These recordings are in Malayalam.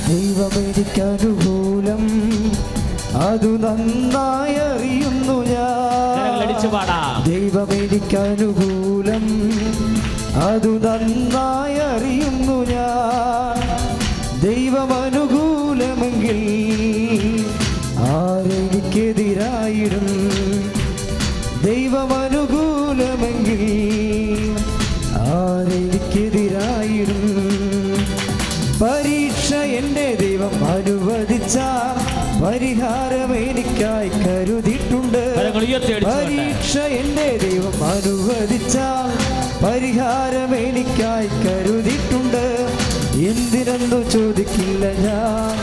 ദൈവമെനിക്കനുകൂലം അതു നന്നായി അറിയുന്നു ഞാൻ. ദൈവമെനിക്കനുകൂലം അതു നന്നായി അറിയുന്നു ഞാൻ. ദൈവമനുകൂലമെങ്കിൽ ആരെനിക്കെതിരായിടും? ദൈവമനുകൂലമെങ്കിൽ ആരെനിക്കെതിരായിടും? പരീക്ഷ എൻ്റെ ദൈവം അനുവദിച്ച പരിഹാരം എനിക്കായി കരുതിയിട്ടുണ്ട്. പരീക്ഷ എൻ്റെ ദൈവം അനുവദിച്ച പരിഹാരം എനിക്കായി കരുതിയിട്ടുണ്ട്. എന്തിനെന്നു ചോദിക്കില്ല ഞാൻ,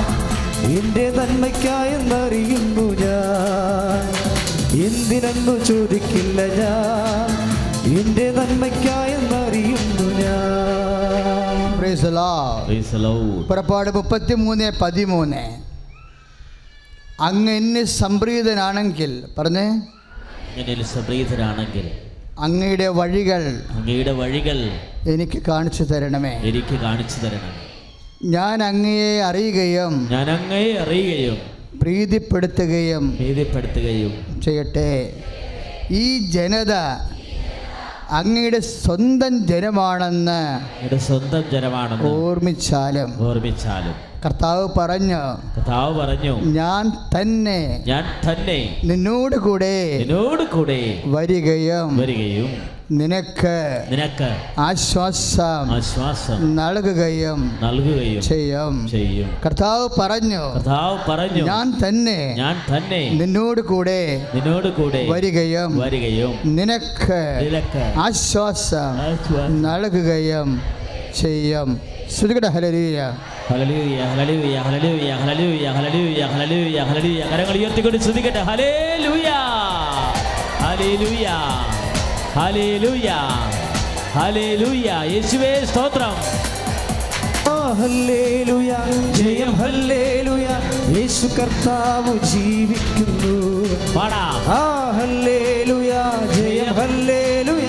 എൻ്റെ നന്മയ്ക്കായെന്നറിയുന്നു ഞാൻ. എന്തിനെന്നു ചോദിക്കില്ല ഞാൻ, എൻ്റെ നന്മയ്ക്കായെന്നറിയുന്നു ഞാൻ. പുറപ്പാട് 33:13. അങ്ങ് എന്നിൽ സംപ്രീതനാണെങ്കിൽ പറഞ്ഞേ, സംപ്രീതനാണെങ്കിൽ അങ്ങയുടെ വഴികൾ എനിക്ക് കാണിച്ചു തരണമേ. ഞാൻ അങ്ങയെ അറിയുകയും പ്രീതിപ്പെടുത്തുകയും ചെയ്യട്ടെ. ഈ ജനത അങ്ങയുടെ സ്വന്തം ജനമാണെന്ന് ഓർമ്മിച്ചാലും കർത്താവ് പറഞ്ഞു, ഞാൻ തന്നെ നിന്നോട് കൂടെ വരികയും നിനക്ക് ആശ്വാസം നൽകുകയും ചെയ്യും. കർത്താവ് പറഞ്ഞു, ഞാൻ തന്നെ നിന്നോട് കൂടെ വരികയും നിനക്ക് ആശ്വാസം നൽകുകയും ചെയ്യും. ശ്രുതികട ഹല്ലേലൂയ. ഹല്ലേലൂയ, ഹല്ലേലൂയ, ഹല്ലേലൂയ, ഹല്ലേലൂയ, ഹല്ലേലൂയ, ഹല്ലേലൂയ, ഹല്ലേലൂയ. കരങ്ങൾ ഉയർത്തിക്കൊണ്ട് ശ്രുതിക്കട്ടെ. ഹല്ലേലൂയ, ഹല്ലേലൂയ, ഹല്ലേലൂയ, ഹല്ലേലൂയ. യേശുവേ സ്തോത്രം. ഹല്ലേലൂയ, ജയം ഹല്ലേലൂയ, യേശു കർത്താവ് ജീവിക്കുന്നു. ഹല്ലേലൂയ, ജയം ഹല്ലേലൂയ,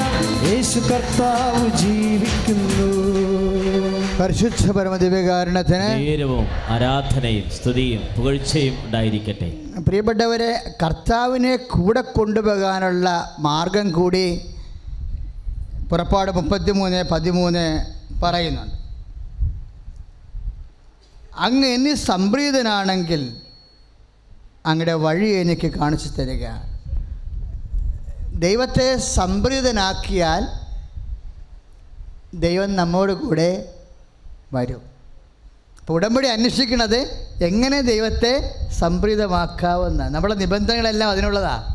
യേശു കർത്താവ് ജീവിക്കുന്നു. പരിശുദ്ധ പരമദിവ്യകാരുണ്യത്തിന് ആരാധനയും സ്തുതിയും പുകഴ്ചയും ഉണ്ടായിരിക്കട്ടെ. പ്രിയപ്പെട്ടവരെ, കർത്താവിനെ കൂടെ കൊണ്ടുപോകാനുള്ള മാർഗം കൂടി പുറപ്പാട് 33:13 പറയുന്നുണ്ട്. അങ്ങ് എന്നിൽ സംപ്രീതനാണെങ്കിൽ അങ്ങയുടെ വഴി എനിക്ക് കാണിച്ചു തരിക. ദൈവത്തെ സംപ്രീതനാക്കിയാൽ ദൈവം നമ്മോട് കൂടെ വരും. അപ്പോൾ ഉടമ്പടി അന്വേഷിക്കുന്നത് എങ്ങനെ ദൈവത്തെ സംപ്രീതമാക്കാവുന്ന. നമ്മുടെ നിബന്ധനകളെല്ലാം അതിനുള്ളതാണ്.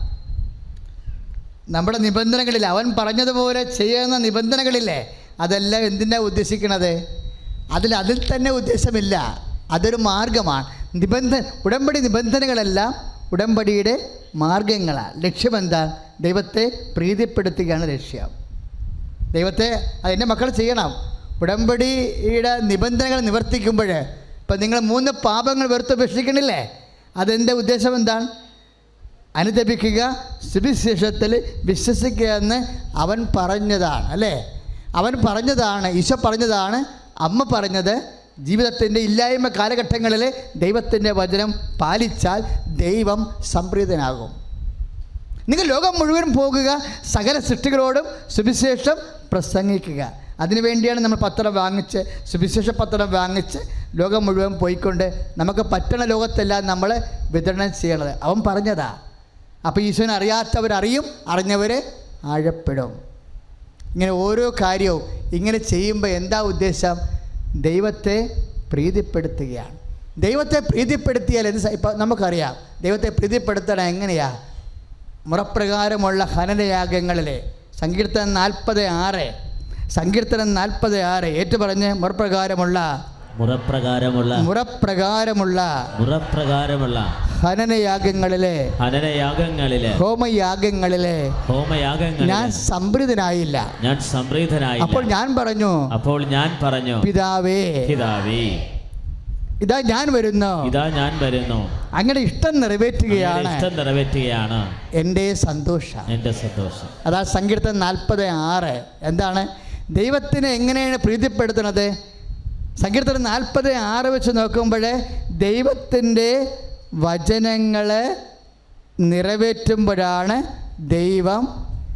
നമ്മുടെ നിബന്ധനകളിൽ അവൻ പറഞ്ഞതുപോലെ ചെയ്യുന്ന നിബന്ധനകളില്ലേ, അതെല്ലാം എന്തിനാ ഉദ്ദേശിക്കണത്? അതിൽ തന്നെ ഉദ്ദേശമില്ല, അതൊരു മാർഗമാണ്. ഉടമ്പടി നിബന്ധനകളെല്ലാം ഉടമ്പടിയുടെ മാർഗങ്ങളാണ്. ലക്ഷ്യമെന്താ? ദൈവത്തെ പ്രീതിപ്പെടുത്തുകയാണ് ലക്ഷ്യം. ദൈവത്തെ അതിൻ്റെ മക്കൾ ചെയ്യണം. ഉടമ്പടിയുടെ നിബന്ധനകൾ നിവർത്തിക്കുമ്പോൾ ഇപ്പം നിങ്ങൾ 3 പാപങ്ങൾ വെറുത്തുപേക്ഷിക്കണില്ലേ, അതെൻ്റെ ഉദ്ദേശം എന്താണ്? അനുദപിക്കുക, സുവിശേഷത്തിൽ വിശ്വസിക്കുക എന്ന് അവൻ പറഞ്ഞതാണ് അല്ലേ? അവൻ പറഞ്ഞതാണ്, ഈശോ പറഞ്ഞതാണ്, അമ്മ പറഞ്ഞത്. ജീവിതത്തിൻ്റെ ഇല്ലായ്മ കാലഘട്ടങ്ങളിൽ ദൈവത്തിൻ്റെ വചനം പാലിച്ചാൽ ദൈവം സംപ്രീതനാകും. നിങ്ങൾ ലോകം മുഴുവൻ പോകുക, സകല സൃഷ്ടികളോടും സുവിശേഷം പ്രസംഗിക്കുക. അതിനുവേണ്ടിയാണ് നമ്മൾ പത്രം വാങ്ങിച്ച്, സുവിശേഷ പത്രം വാങ്ങിച്ച് ലോകം മുഴുവൻ പോയിക്കൊണ്ട് നമുക്ക് പറ്റണ ലോകത്തെല്ലാം നമ്മൾ വിതരണം ചെയ്യണത്. അവൻ പറഞ്ഞതാ. അപ്പോൾ ഈശോനെ അറിയാത്തവരറിയും, അറിഞ്ഞവർ ആഴപ്പെടും. ഇങ്ങനെ ഓരോ കാര്യവും ഇങ്ങനെ ചെയ്യുമ്പോൾ എന്താ ഉദ്ദേശം? ദൈവത്തെ പ്രീതിപ്പെടുത്തുകയാണ്. ദൈവത്തെ പ്രീതിപ്പെടുത്തിയാൽ ഇപ്പം നമുക്കറിയാം ദൈവത്തെ പ്രീതിപ്പെടുത്തണം എങ്ങനെയാണ്? മുറപ്രകാരമുള്ള ഹനനയാഗങ്ങളിലെ സങ്കീർത്തനം 46 ഏറ്റു പറഞ്ഞ് മുറപ്രകാരമുള്ള ഹനനയാഗങ്ങളിലെ ഹോമയാഗങ്ങളിലെ ഞാൻ സംപ്രീതനായില്ല. അപ്പോൾ ഞാൻ പറഞ്ഞു, പിതാവേ ഇതാ ഞാൻ വരുന്നു, അങ്ങനെ ഇഷ്ടം നിറവേറ്റുകയാണ് എൻ്റെ സന്തോഷം. അതാ സങ്കീർത്തനം 46. എന്താണ്? ദൈവത്തിനെ എങ്ങനെയാണ് പ്രീതിപ്പെടുത്തുന്നത്? സങ്കീർത്തനം 40:6 വെച്ച് നോക്കുമ്പോൾ ദൈവത്തിൻ്റെ വചനങ്ങൾ നിറവേറ്റുമ്പോഴാണ് ദൈവം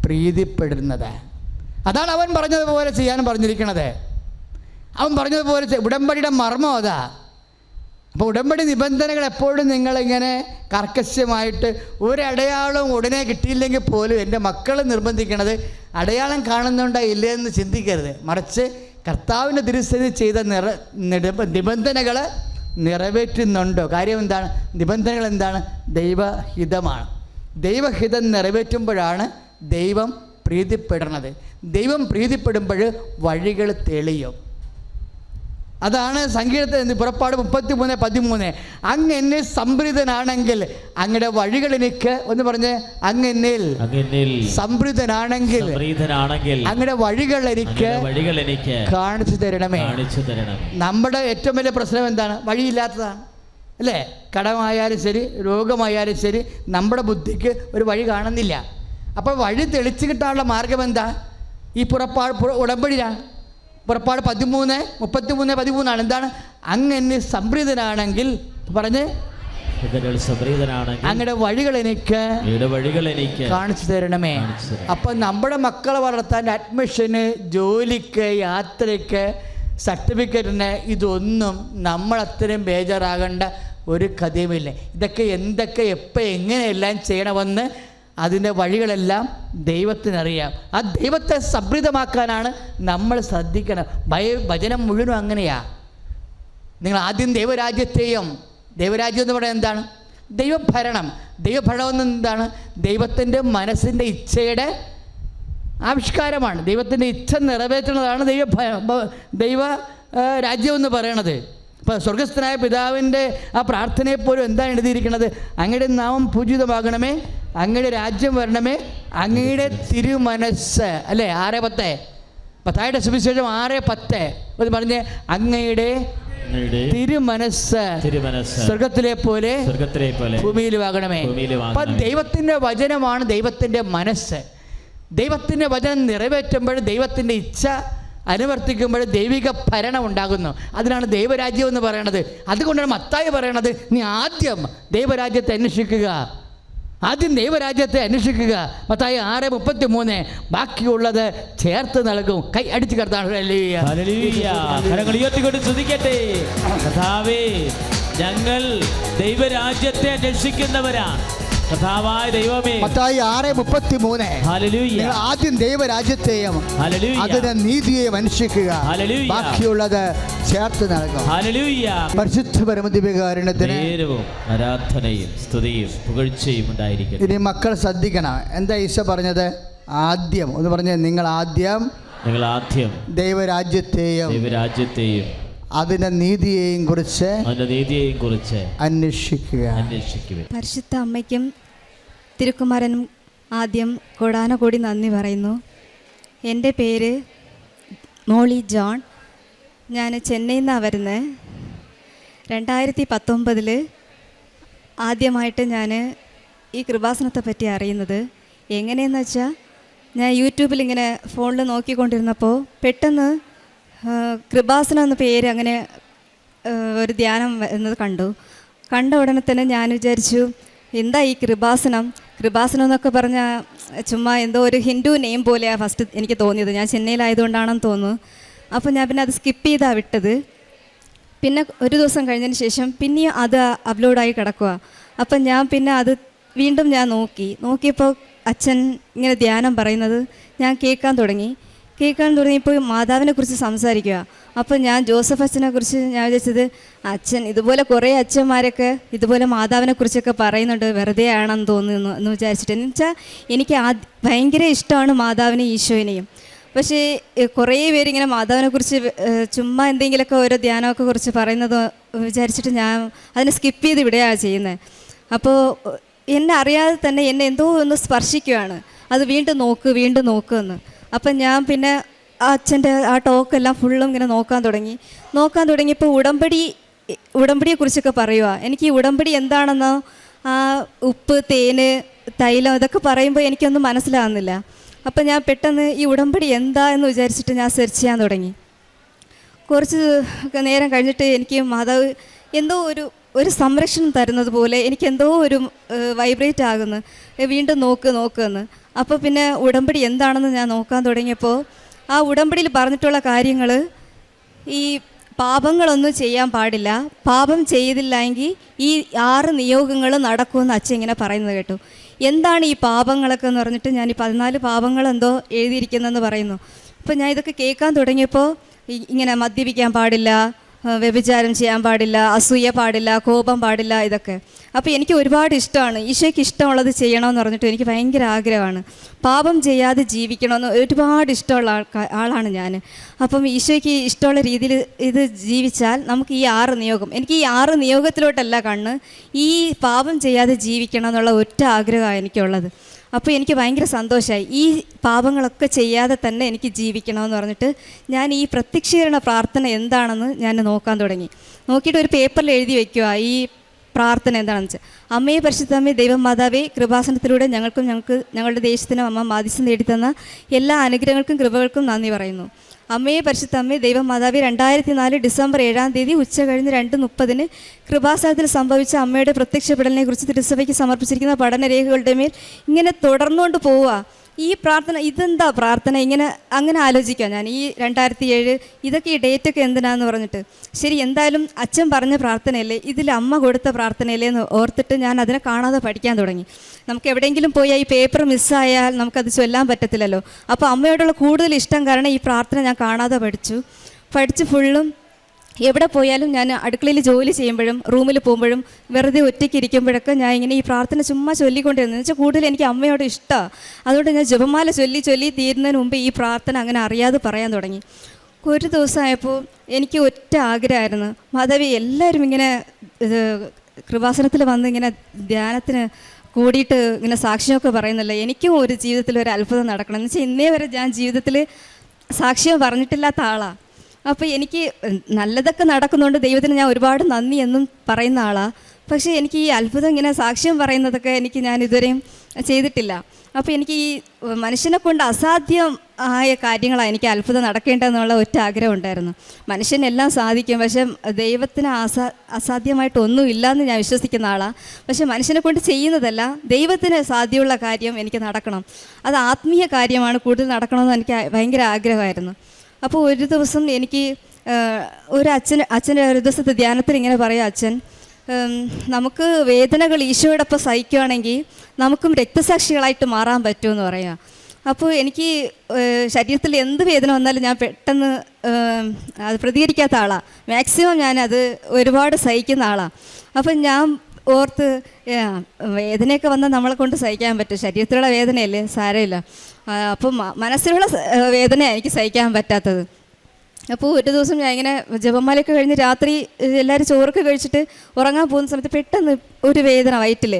പ്രീതിപ്പെടുന്നത്. അതാണ് അവൻ പറഞ്ഞതുപോലെ ചെയ്യാൻ പറഞ്ഞിരിക്കുന്നത്. അവൻ പറഞ്ഞതുപോലെ ഉടമ്പടിയുടെ മർമ്മം അതാ. അപ്പോൾ ഉടമ്പടി നിബന്ധനകൾ എപ്പോഴും നിങ്ങളിങ്ങനെ കർക്കശ്യമായിട്ട് ഒരടയാളവും ഉടനെ കിട്ടിയില്ലെങ്കിൽ പോലും എൻ്റെ മക്കൾ നിർബന്ധിക്കണത് അടയാളം കാണുന്നുണ്ടോ ഇല്ലേ എന്ന് ചിന്തിക്കരുത്. മറിച്ച് കർത്താവിൻ്റെ തിരുസന്നിധി ചെയ്ത നിബന്ധനകൾ നിറവേറ്റുന്നുണ്ടോ? കാര്യം എന്താണ്? നിബന്ധനകൾ എന്താണ്? ദൈവഹിതമാണ്. ദൈവഹിതം നിറവേറ്റുമ്പോഴാണ് ദൈവം പ്രീതിപ്പെടുന്നത്. ദൈവം പ്രീതിപ്പെടുമ്പോൾ വഴികൾ തെളിയും. അതാണ് പുറപ്പാട് 33:13. അങ്ങ് എന്നിൽ സംപ്രീതനാണെങ്കിൽ അങ്ങയുടെ വഴികൾ എനിക്ക് ഒന്ന് പറഞ്ഞ്, അങ്ങ് എന്നിൽ സംപ്രീതനാണെങ്കിൽ അങ്ങയുടെ വഴികൾ എനിക്ക് കാണിച്ചു തരണമേ. നമ്മുടെ ഏറ്റവും വലിയ പ്രശ്നം എന്താണ്? വഴിയില്ലാത്തതാണ് അല്ലേ? കടമായാലും ശരി, രോഗമായാലും ശരി, നമ്മുടെ ബുദ്ധിക്ക് ഒരു വഴി കാണുന്നില്ല. അപ്പോൾ വഴി തെളിച്ചു കിട്ടാനുള്ള മാർഗം എന്താ? ഈ ഉടമ്പടിയാണ്. പുറപ്പാട് 13:13 എന്താണ്? അങ്ങ് എന്നെ സംപ്രീതനാണെങ്കിൽ പറഞ്ഞ് അങ്ങയുടെ വഴികൾ എനിക്ക് കാണിച്ചു തരണമേ. അപ്പം നമ്മുടെ മക്കളെ വളർത്താൻ അഡ്മിഷന്, ജോലിക്ക്, യാത്രയ്ക്ക്, സർട്ടിഫിക്കറ്റിന് ഇതൊന്നും നമ്മൾ അത്രയും ബേജാറാകേണ്ട ഒരു കഥയുമില്ല. ഇതൊക്കെ എന്തൊക്കെ എപ്പോൾ എങ്ങനെയെല്ലാം ചെയ്യണമെന്ന് അതിൻ്റെ വഴികളെല്ലാം ദൈവത്തിനറിയാം. ആ ദൈവത്തെ സംപ്രീതമാക്കാനാണ് നമ്മൾ ശ്രദ്ധിക്കണം. വചനം മുഴുവനും അങ്ങനെയാണ്. നിങ്ങൾ ആദ്യം ദൈവരാജ്യത്തെയും, ദൈവരാജ്യം എന്ന് പറയുന്നത് എന്താണ്? ദൈവഭരണം. ദൈവഭരണം എന്താണ്? ദൈവത്തിൻ്റെ മനസ്സിൻ്റെ ഇച്ഛയുടെ ആവിഷ്കാരമാണ്. ദൈവത്തിൻ്റെ ഇച്ഛ നിറവേറ്റുന്നതാണ് ദൈവ രാജ്യം എന്ന് പറയണത്. ഇപ്പോൾ സ്വർഗസ്ഥനായ പിതാവിൻ്റെ ആ പ്രാർത്ഥനയെപ്പോലും എന്താണ് എഴുതിയിരിക്കുന്നത്? അങ്ങയുടെ നാമം പൂജിതമാകണമേ, അങ്ങയുടെ രാജ്യം വരണമേ, അങ്ങയുടെ തിരുമനസ്സ് അല്ലേ? 6:10 മത്തായിയുടെ സുവിശേഷം 6:10 എന്ന് പറഞ്ഞ് അങ്ങയുടെ തിരുമനസ്സ് സ്വർഗത്തിലെ പോലെ ഭൂമിയിലും ആകണമേ. അപ്പം ദൈവത്തിൻ്റെ വചനമാണ് ദൈവത്തിൻ്റെ മനസ്സ്. ദൈവത്തിൻ്റെ വചനം നിറവേറ്റുമ്പോൾ, ദൈവത്തിൻ്റെ ഇച്ഛ അനുവർത്തിക്കുമ്പോൾ ദൈവിക ഭരണം ഉണ്ടാകുന്നു. അതിനാണ് ദൈവരാജ്യം എന്ന് പറയണത്. അതുകൊണ്ടാണ് മത്തായി പറയണത്, നീ ആദ്യം ദൈവരാജ്യത്തെ അന്വേഷിക്കുക, ആദ്യം ദൈവരാജ്യത്തെ അന്വേഷിക്കുക. മത്തായി 6:33 ബാക്കിയുള്ളത് ചേർത്ത് നൽകും. കൈ അടിച്ചു കർത്താവ് ഞങ്ങൾ ദൈവരാജ്യത്തെ അന്വേഷിക്കുന്നവരാണ്. കർത്താവായ ദൈവമേ, മത്തായി 6:33 നിങ്ങൾ ആദ്യം ദൈവരാജ്യത്തെയും അതിന്റെ നീതിയെയും അന്വേഷിക്കുക, ബാക്കിയുള്ളത് ചേർത്ത് നൽകും. പരിശുദ്ധ പരമദിവ്യകാരുണ്യത്തിന് ആരാധനയും സ്തുതിയും പുകഴ്ചയും ഉണ്ടായിരിക്കട്ടെ. ഇനി മക്കൾ ശ്രദ്ധിക്കണം. എന്താ ഈശോ പറഞ്ഞത്? ആദ്യം ഒന്ന് പറഞ്ഞ്, നിങ്ങൾ ആദ്യം ദൈവരാജ്യത്തെയും അതിന്റെ നീതിയെയും കുറിച്ച് അന്വേഷിക്കുക. പരിശുദ്ധ അമ്മയ്ക്കും തിരുക്കുമാരനും ആദ്യം കോടാനകോടി നന്ദി പറയുന്നു. എൻ്റെ പേര് മോളി ജോൺ. ഞാൻ ചെന്നൈയിൽ നിന്നാണ് വരുന്നത്. 2019 ആദ്യമായിട്ട് ഞാൻ ഈ കൃപാസനത്തെ പറ്റി അറിയുന്നത്. എങ്ങനെയെന്ന് വെച്ചാൽ, ഞാൻ യൂട്യൂബിൽ ഇങ്ങനെ ഫോണിൽ നോക്കിക്കൊണ്ടിരുന്നപ്പോൾ പെട്ടെന്ന് കൃപാസനം എന്ന പേര് അങ്ങനെ ഒരു ധ്യാനം എന്നത് കണ്ട ഉടനെ തന്നെ ഞാൻ വിചാരിച്ചു, എന്താ ഈ കൃപാസനം എന്നൊക്കെ പറഞ്ഞാൽ ചുമ്മാ എന്തോ ഒരു ഹിന്ദു നെയിം പോലെയാണ് ഫസ്റ്റ് എനിക്ക് തോന്നിയത്. ഞാൻ ചെന്നൈയിലായതുകൊണ്ടാണെന്ന് തോന്നുന്നു. അപ്പോൾ ഞാൻ പിന്നെ അത് സ്കിപ്പ് ചെയ്താണ് വിട്ടത്. പിന്നെ ഒരു ദിവസം കഴിഞ്ഞതിന് ശേഷം പിന്നെയും അത് അപ്ലോഡായി കിടക്കുക. അപ്പം ഞാൻ പിന്നെ അത് വീണ്ടും ഞാൻ നോക്കിയപ്പോൾ അച്ഛൻ ഇങ്ങനെ ധ്യാനം പറയുന്നത് ഞാൻ കേൾക്കാൻ തുടങ്ങിയപ്പോൾ മാതാവിനെ കുറിച്ച് സംസാരിക്കുക. അപ്പോൾ ഞാൻ ജോസഫ് അച്ഛനെ കുറിച്ച് ഞാൻ വിചാരിച്ചത്, അച്ഛൻ ഇതുപോലെ കുറേ അച്ഛന്മാരൊക്കെ ഇതുപോലെ മാതാവിനെ കുറിച്ചൊക്കെ പറയുന്നുണ്ട്, വെറുതെ ആണെന്ന് തോന്നുന്നു എന്ന് വിചാരിച്ചിട്ട്. എന്ന് വെച്ചാൽ എനിക്ക് ഭയങ്കര ഇഷ്ടമാണ് മാതാവിനെയും ഈശോനെയും. പക്ഷേ കുറേ പേരിങ്ങനെ മാതാവിനെ കുറിച്ച് ചുമ്മാ എന്തെങ്കിലുമൊക്കെ ഓരോ ധ്യാനമൊക്കെ കുറിച്ച് പറയുന്നത് വിചാരിച്ചിട്ട് ഞാൻ അതിനെ സ്കിപ്പ് ചെയ്ത് ഇവിടെയാണ് ചെയ്യുന്നത്. അപ്പോൾ എന്നെ അറിയാതെ തന്നെ എന്നെ എന്തോ ഒന്ന് സ്പർശിക്കുകയാണ്, അത് വീണ്ടും നോക്കുമെന്ന്. അപ്പം ഞാൻ പിന്നെ ആ അച്ഛൻ്റെ ആ ടോക്കെല്ലാം ഫുള്ളും ഇങ്ങനെ നോക്കാൻ തുടങ്ങിയപ്പോൾ ഉടമ്പടിയെക്കുറിച്ചൊക്കെ പറയുക. എനിക്ക് ഈ ഉടമ്പടി എന്താണെന്നോ ആ ഉപ്പ്, തേന്, തൈലം ഇതൊക്കെ പറയുമ്പോൾ എനിക്കൊന്നും മനസ്സിലാകുന്നില്ല. അപ്പം ഞാൻ പെട്ടെന്ന് ഈ ഉടമ്പടി എന്താ എന്ന് വിചാരിച്ചിട്ട് ഞാൻ സെർച്ച് ചെയ്യാൻ തുടങ്ങി. കുറച്ച് നേരം കഴിഞ്ഞിട്ട് എനിക്ക് മാതാവ് എന്തോ ഒരു സംരക്ഷണം തരുന്നത് പോലെ എനിക്കെന്തോ ഒരു വൈബ്രേറ്റ് ആകുന്നു, വീണ്ടും നോക്കുമെന്ന്. അപ്പോൾ പിന്നെ ഉടമ്പടി എന്താണെന്ന് ഞാൻ നോക്കാൻ തുടങ്ങിയപ്പോൾ ആ ഉടമ്പടിയിൽ പറഞ്ഞിട്ടുള്ള കാര്യങ്ങൾ ഈ പാപങ്ങളൊന്നും ചെയ്യാൻ പാടില്ല, പാപം ചെയ്തില്ല എങ്കിൽ ഈ 6 നിയോഗങ്ങൾ നടക്കുമെന്ന് അച്ഛൻ ഇങ്ങനെ പറയുന്നത് കേട്ടു. എന്താണ് ഈ പാപങ്ങളൊക്കെ എന്ന് പറഞ്ഞിട്ട് ഞാൻ ഈ 14 പാപങ്ങളെന്തോ എഴുതിയിരിക്കുന്നതെന്ന് പറയുന്നു. അപ്പോൾ ഞാൻ ഇതൊക്കെ കേൾക്കാൻ തുടങ്ങിയപ്പോൾ ഇങ്ങനെ മദ്യപിക്കാൻ പാടില്ല, വ്യഭിചാരം ചെയ്യാൻ പാടില്ല, അസൂയ പാടില്ല, കോപം പാടില്ല, ഇതൊക്കെ. അപ്പോൾ എനിക്ക് ഒരുപാട് ഇഷ്ടമാണ്, ഈശോയ്ക്ക് ഇഷ്ടമുള്ളത് ചെയ്യണമെന്ന് പറഞ്ഞിട്ട് എനിക്ക് ഭയങ്കര ആഗ്രഹമാണ്. പാപം ചെയ്യാതെ ജീവിക്കണമെന്ന് ഒരുപാട് ഇഷ്ടമുള്ള ആളാണ് ഞാൻ. അപ്പം ഈശോയ്ക്ക് ഇഷ്ടമുള്ള രീതിയിൽ ഇത് ജീവിച്ചാൽ നമുക്ക് ഈ 6 നിയോഗം, എനിക്ക് ഈ 6 നിയോഗത്തിലോട്ടല്ല കണ്ണ്, ഈ പാപം ചെയ്യാതെ ജീവിക്കണം എന്നുള്ള ഒറ്റ ആഗ്രഹമാണ് എനിക്കുള്ളത്. അപ്പോൾ എനിക്ക് ഭയങ്കര സന്തോഷമായി. ഈ പാപങ്ങളൊക്കെ ചെയ്യാതെ തന്നെ എനിക്ക് ജീവിക്കണമെന്ന് പറഞ്ഞിട്ട് ഞാൻ ഈ പ്രത്യക്ഷീകരണ പ്രാർത്ഥന എന്താണെന്ന് ഞാൻ നോക്കാൻ തുടങ്ങി. നോക്കിയിട്ട് ഒരു പേപ്പറിൽ എഴുതി വയ്ക്കുക ഈ പ്രാർത്ഥന എന്താണെന്ന് വെച്ചാൽ, അമ്മയെ പരിശുദ്ധമ്മേ ദൈവം മാതാവേ, കൃപാസനത്തിലൂടെ ഞങ്ങളുടെ ദേശത്തിനും അമ്മ മാധ്യസ്ഥം നേടിത്തന്ന എല്ലാ അനുഗ്രഹങ്ങൾക്കും കൃപകൾക്കും നന്ദി പറയുന്നു. അമ്മയെ പരിശുദ്ധമ്മേ ദൈവം മാതാവേ, 2004 ഡിസംബർ 7-ാം തീയതി ഉച്ച കഴിഞ്ഞ് 2:30 കൃപാസനത്തിൽ സംഭവിച്ച അമ്മയുടെ പ്രത്യക്ഷപ്പെടലിനെ കുറിച്ച് തിരുസഭയ്ക്ക് സമർപ്പിച്ചിരിക്കുന്ന പഠനരേഖകളുടെ മേൽ ഇങ്ങനെ തുടർന്നുകൊണ്ട് പോവുക. ഈ പ്രാർത്ഥന ഇതെന്താ പ്രാർത്ഥന, അങ്ങനെ ആലോചിക്കാം ഞാൻ. ഈ 2007 ഇതൊക്കെ ഈ ഡേറ്റൊക്കെ എന്തിനാന്ന് പറഞ്ഞിട്ട്, ശരി എന്തായാലും അച്ഛൻ പറഞ്ഞ പ്രാർത്ഥനയല്ലേ, ഇതിൽ അമ്മ കൊടുത്ത പ്രാർത്ഥനയല്ലേ എന്ന് ഓർത്തിട്ട് ഞാൻ അതിനെ കാണാതെ പഠിക്കാൻ തുടങ്ങി. നമുക്ക് എവിടെയെങ്കിലും പോയാൽ ഈ പേപ്പർ മിസ്സായാൽ നമുക്കത് ചൊല്ലാൻ പറ്റത്തില്ലല്ലോ. അപ്പോൾ അമ്മയോടുള്ള കൂടുതൽ ഇഷ്ടം കാരണം ഈ പ്രാർത്ഥന ഞാൻ കാണാതെ പഠിച്ച് ഫുള്ളും എവിടെ പോയാലും ഞാൻ അടുക്കളയിൽ ജോലി ചെയ്യുമ്പോഴും റൂമിൽ പോകുമ്പോഴും വെറുതെ ഒറ്റയ്ക്ക് ഇരിക്കുമ്പോഴൊക്കെ ഞാൻ ഇങ്ങനെ ഈ പ്രാർത്ഥന ചുമ്മാ ചൊല്ലിക്കൊണ്ടിരുന്നു. എന്ന് വെച്ചാൽ കൂടുതൽ എനിക്ക് അമ്മയോട് ഇഷ്ടമാണ്. അതുകൊണ്ട് ഞാൻ ജപമാല ചൊല്ലി തീരുന്നതിന് മുമ്പ് ഈ പ്രാർത്ഥന അങ്ങനെ അറിയാതെ പറയാൻ തുടങ്ങി. ഒരു ദിവസമായപ്പോൾ എനിക്ക് ഒറ്റ ആഗ്രഹമായിരുന്നു, മാധവി എല്ലാവരും ഇങ്ങനെ കൃപാസനത്തിൽ വന്ന് ഇങ്ങനെ ധ്യാനത്തിന് കൂടിയിട്ട് ഇങ്ങനെ സാക്ഷ്യമൊക്കെ പറയുന്നില്ല, എനിക്കും ഒരു ജീവിതത്തിൽ ഒരു അത്ഭുതം നടക്കണം. എന്ന് വെച്ചാൽ ഇന്നേ വരെ ഞാൻ ജീവിതത്തിൽ സാക്ഷ്യം പറഞ്ഞിട്ടില്ലാത്ത ആളാണ്. അപ്പോൾ എനിക്ക് നല്ലതൊക്കെ നടക്കുന്നുണ്ട്, ദൈവത്തിന് ഞാൻ ഒരുപാട് നന്ദി എന്നും പറയുന്ന ആളാണ്. പക്ഷേ എനിക്ക് ഈ അത്ഭുതം ഇങ്ങനെ സാക്ഷ്യം പറയുന്നതൊക്കെ ഞാൻ ഇതുവരെയും ചെയ്തിട്ടില്ല. അപ്പോൾ എനിക്ക് ഈ മനുഷ്യനെ കൊണ്ട് അസാധ്യം ആയ കാര്യങ്ങളാണ് എനിക്ക് അത്ഭുതം നടക്കേണ്ടതെന്നുള്ള ഒറ്റ ആഗ്രഹം ഉണ്ടായിരുന്നു. മനുഷ്യനെല്ലാം സാധിക്കും, പക്ഷേ ദൈവത്തിന് അസാധ്യമായിട്ടൊന്നും ഇല്ലയെന്ന് ഞാൻ വിശ്വസിക്കുന്ന ആളാണ്. പക്ഷേ മനുഷ്യനെ കൊണ്ട് ചെയ്യുന്നതല്ല, ദൈവത്തിന് സാധ്യമുള്ള കാര്യം എനിക്ക് നടക്കണം, അത് ആത്മീയ കാര്യമാണ്, കൂടുതൽ നടക്കണമെന്ന് എനിക്ക് ഭയങ്കര ആഗ്രഹമായിരുന്നു. അപ്പോൾ ഒരു ദിവസം എനിക്ക് അച്ഛൻ്റെ ഒരു ദിവസത്തെ ധ്യാനത്തിൽ ഇങ്ങനെ പറയാം, അച്ഛൻ നമുക്ക് വേദനകൾ ഈശോയോടൊപ്പം സഹിക്കുകയാണെങ്കിൽ നമുക്കും രക്തസാക്ഷികളായിട്ട് മാറാൻ പറ്റുമെന്ന് പറയാം. അപ്പോൾ എനിക്ക് ശരീരത്തിൽ എന്ത് വേദന വന്നാലും ഞാൻ പെട്ടെന്ന് അത് പ്രതികരിക്കാത്ത ആളാണ്. മാക്സിമം ഞാനത് ഒരുപാട് സഹിക്കുന്ന ആളാണ്. അപ്പം ഞാൻ ഓർത്ത് വേദനയൊക്കെ വന്നാൽ നമ്മളെ കൊണ്ട് സഹിക്കാൻ പറ്റും, ശരീരത്തിലുള്ള വേദനയല്ലേ സാരമില്ല. അപ്പം മനസ്സിലുള്ള വേദനയാണ് എനിക്ക് സഹിക്കാൻ പറ്റാത്തത്. അപ്പോൾ ഒരു ദിവസം ഞാൻ ഇങ്ങനെ ജപമാലയൊക്കെ കഴിഞ്ഞ് രാത്രി എല്ലാവരും ചോറൊക്കെ കഴിച്ചിട്ട് ഉറങ്ങാൻ പോകുന്ന സമയത്ത് പെട്ടെന്ന് ഒരു വേദന വയറ്റിൽ